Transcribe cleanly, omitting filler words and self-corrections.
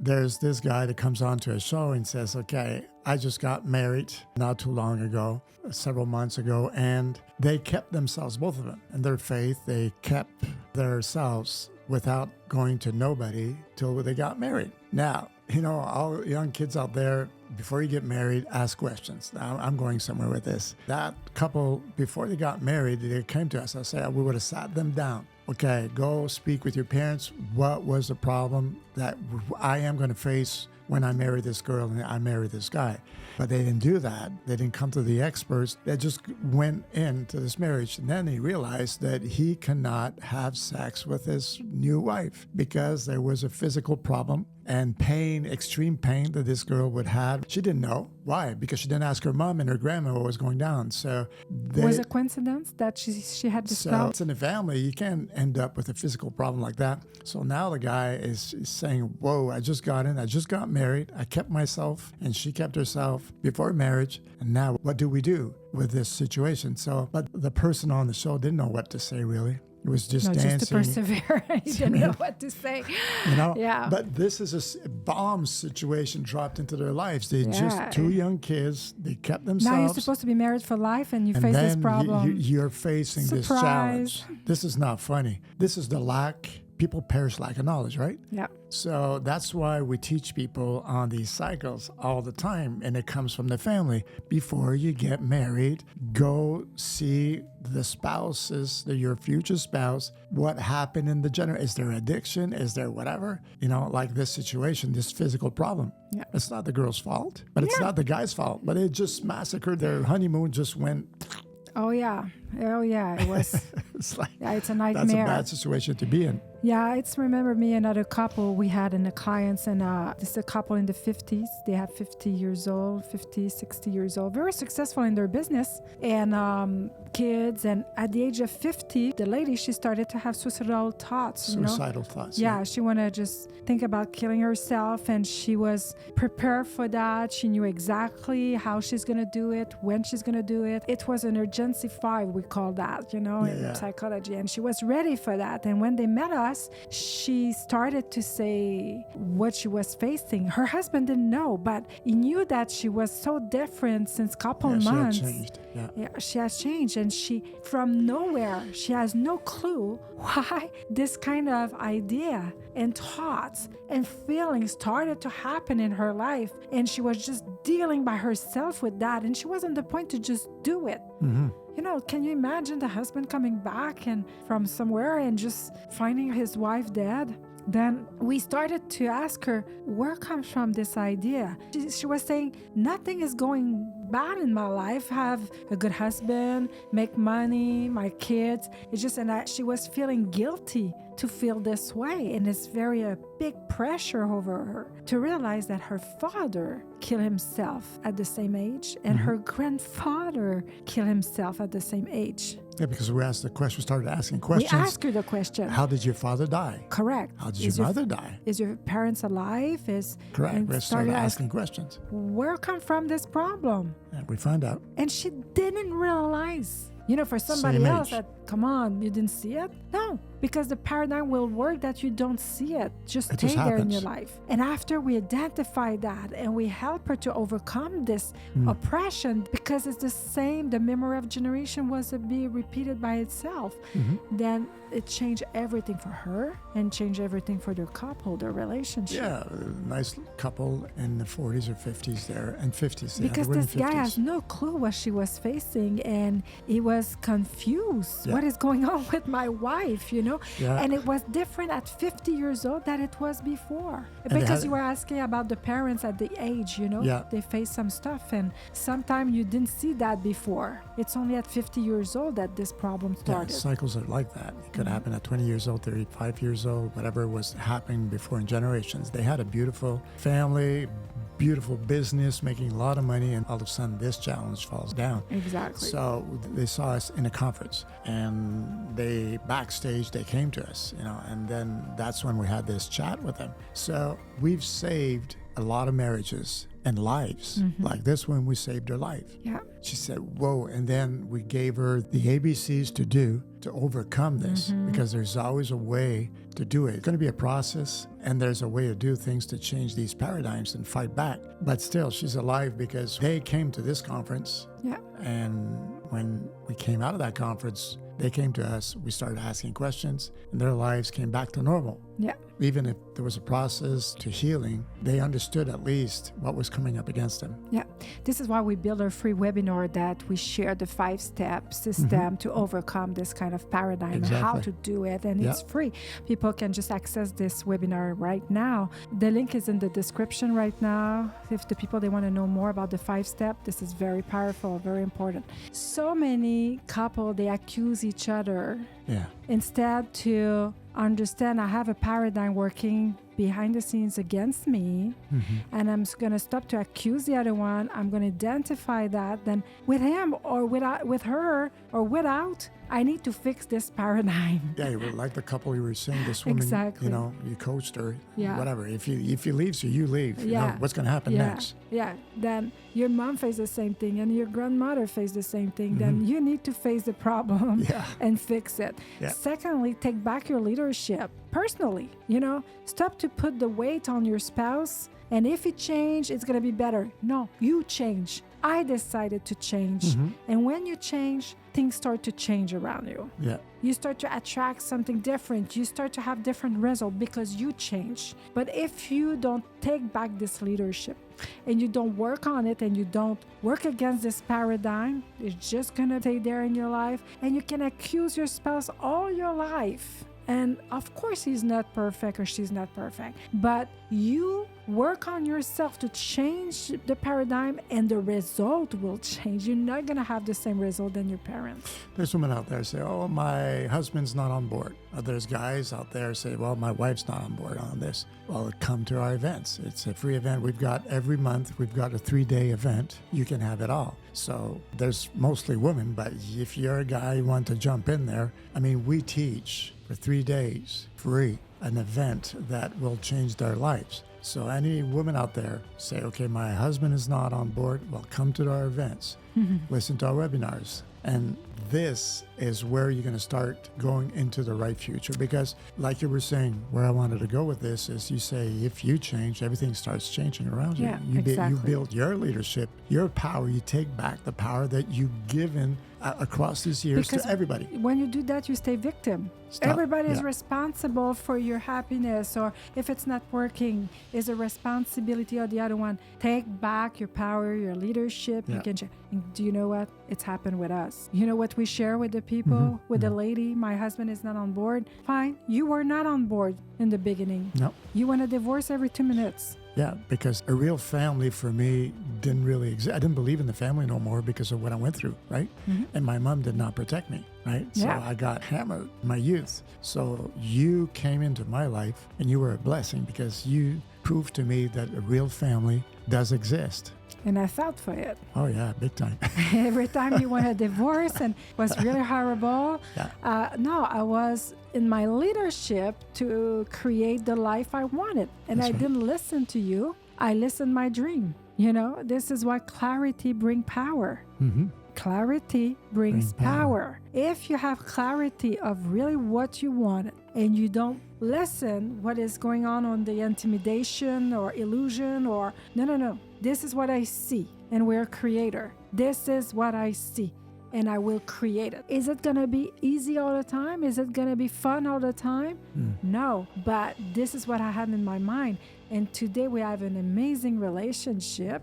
there's this guy that comes on to a show and says, okay, I just got married not too long ago, several months ago, and they kept themselves, both of them, in their faith. They kept themselves without going to nobody till they got married. Now, all young kids out there, before you get married, ask questions. Now, I'm going somewhere with this. That couple, before they got married, they came to us. I said, we would have sat them down. Okay, go speak with your parents. What was the problem that I am going to face when I marry this girl and I marry this guy? But they didn't do that. They didn't come to the experts. They just went into this marriage. And then they realized that he cannot have sex with his new wife because there was a physical problem and pain, extreme pain that this girl would have. She didn't know. Why? Because she didn't ask her mom and her grandma what was going down. So was it a coincidence that she had this problem? So it's in the family. You can't end up with a physical problem like that. So now the guy is saying, whoa, I just got married. I kept myself and she kept herself before marriage. And now what do we do with this situation? So, but the person on the show didn't know what to say really. It was just dancing. Just to persevere. He didn't know what to say. Yeah. But this is a bomb situation dropped into their lives. They just two young kids. They kept themselves. Now you're supposed to be married for life, and you face this problem. You're facing this challenge. This is not funny. This is the lack. People perish lack of knowledge, right? Yeah. So that's why we teach people on these cycles all the time, and it comes from the family. Before you get married, go see the spouses, your future spouse, what happened in the generation. Is there addiction? Is there whatever? Like this situation, this physical problem. Yeah. It's not the girl's fault, but it's not the guy's fault. But it just massacred their honeymoon, just went... Oh, yeah. It was... It's like, it's a nightmare. That's a bad situation to be in. Yeah, remember me, another couple we had in the clients, and this is a couple in the 50s. They had 50 years old, 50, 60 years old, very successful in their business, and kids. And at the age of 50, the lady, she started to have suicidal thoughts. Suicidal thoughts. Yeah, she wanted to just think about killing herself, and she was prepared for that. She knew exactly how she's going to do it, when she's going to do it. It was an urgency 5, we call that, in psychology. And she was ready for that. And when they met us, she started to say what she was facing. Her husband didn't know, but he knew that she was so different since couple months. She had changed. Yeah, she has changed. And she, from nowhere, she has no clue why this kind of idea and thoughts and feelings started to happen in her life. And she was just dealing by herself with that. And she was on the point to just do it. Mm-hmm. Can you imagine the husband coming back and from somewhere and just finding his wife dead? Then we started to ask her, where comes from this idea? She was saying, nothing is going bad in my life. Have a good husband, make money, my kids. It's just, and she was feeling guilty to feel this way. And it's a big pressure over her to realize that her father killed himself at the same age and her grandfather killed himself at the same age. Yeah, because we started asking questions. We asked her the question. How did your father die? Correct. How did your mother die? Is your parents alive? Correct. We started asking questions. Where come from this problem? And we found out. And she didn't realize. For somebody else that, come on, you didn't see it? No, because the paradigm will work that you don't see it. Just stay there in your life. And after we identify that and we help her to overcome this oppression, because it's the same, the memory of generation was be repeated by itself, then it changed everything for her and changed everything for their couple, their relationship. Yeah, a nice couple in the 40s or 50s there, and 50s. Because this guy has no clue what she was facing, and he was confused. What is going on with my wife, Yeah. And it was different at 50 years old than it was before. Because you were asking about the parents at the age, Yeah. They face some stuff, and sometimes you didn't see that before. It's only at 50 years old that this problem started. Yeah, cycles are like that. It could happen at 20 years old, 35 years old, whatever was happening before in generations. They had a beautiful family, beautiful business, making a lot of money, and all of a sudden this challenge falls down. Exactly. So they saw us in a conference, and they backstage, they came to us, and then that's when we had this chat with them. So we've saved a lot of marriages and lives. Like this one, we saved her life. Yeah. She said, whoa. And then we gave her the ABCs to do to overcome this, because there's always a way to do it. It's going to be a process, and there's a way to do things to change these paradigms and fight back. But still, she's alive because they came to this conference. Yeah. And when we came out of that conference, they came to us, we started asking questions, and their lives came back to normal. Yeah. Even if there was a process to healing, they understood at least what was coming up against them. Yeah. This is why we build our free webinar that we share the 5-step system to overcome this kind of paradigm and how to do it. And it's free. People can just access this webinar right now. The link is in the description right now. If the people, they want to know more about the 5-step, this is very powerful, very important. So many couples, they accuse each other instead to understand I have a paradigm working behind the scenes against me, and I'm going to stop to accuse the other one. I'm going to identify that. Then with him or with her or without, I need to fix this paradigm. Yeah, like the couple you were saying, this woman, Exactly. You coached her, Yeah. whatever. If he leaves you leave. Yeah. What's going to happen next? Yeah. Then your mom faced the same thing and your grandmother faced the same thing. Then you need to face the problem and fix it. Yeah. Secondly, take back your leadership personally. Stop to put the weight on your spouse. And if it change, it's going to be better. No, you change. I decided to change. And when you change, things start to change around you. Yeah. You start to attract something different. You start to have different results because you change. But if you don't take back this leadership and you don't work on it and you don't work against this paradigm, it's just going to stay there in your life. And you can accuse your spouse all your life. And of course, he's not perfect or she's not perfect, but you work on yourself to change the paradigm and the result will change. You're not going to have the same result than your parents. There's women out there say, oh, my husband's not on board. There's guys out there say, well, my wife's not on board on this. Well, come to our events. It's a free event. We've got every month, we've got a 3-day event. You can have it all. So there's mostly women, but if you're a guy you want to jump in there, we teach for 3 days free an event that will change their lives. So any woman out there say, okay, my husband is not on board. Well, come to our events, listen to our webinars. And this is where you're going to start going into the right future. Because like you were saying, where I wanted to go with this is you say, if you change, everything starts changing around you. Yeah, You exactly. build your leadership, your power. You take back the power that you've given across these years Because to everybody. when you do that, you stay victim. Stop. Everybody is Yeah. responsible for your happiness, or if it's not working, is a responsibility of the other one. Take back your power, your leadership. You Yeah. can. And do you know what? It's happened with us. You know what we share with the people, with the lady? My husband is not on board. Fine, you were not on board in the beginning. No. You want a divorce every 2 minutes. Yeah, because a real family for me didn't really exist. I didn't believe in the family no more because of what I went through, right? And my mom did not protect me, right? So Yeah. I got hammered in my youth. So you came into my life and you were a blessing because you proved to me that a real family does exist. And I fought for it. Oh, yeah, big time. Every time you want a divorce and it was really horrible. No, I was in my leadership to create the life I wanted. And That's I right. didn't listen to you. I listened my dream. This is why clarity brings power. Clarity brings Bring power. power. If you have clarity of really what you want and you don't listen what is going on the intimidation or illusion or no. This is what I see and we're a creator. This is what I see and I will create it. Is it going to be easy all the time? Is it going to be fun all the time? No, but this is what I had in my mind. And today we have an amazing relationship